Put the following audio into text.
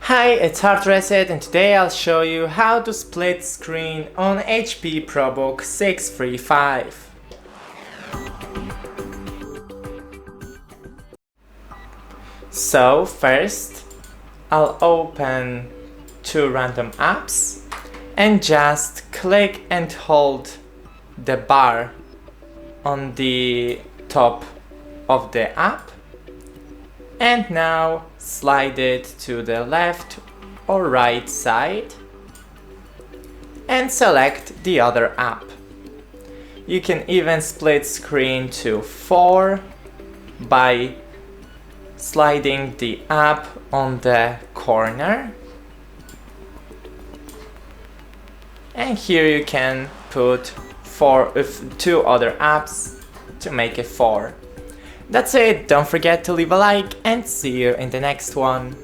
Hi, it's HardReset and today I'll show you how to split screen on HP ProBook 635. So first, I'll open two random apps and just click and hold the bar on the top of the app. And now slide it to the left or right side and select the other app. You can even split screen to 4 by sliding the app on the corner. And here you can put two other apps to make it 4. That's it, don't forget to leave a like and see you in the next one.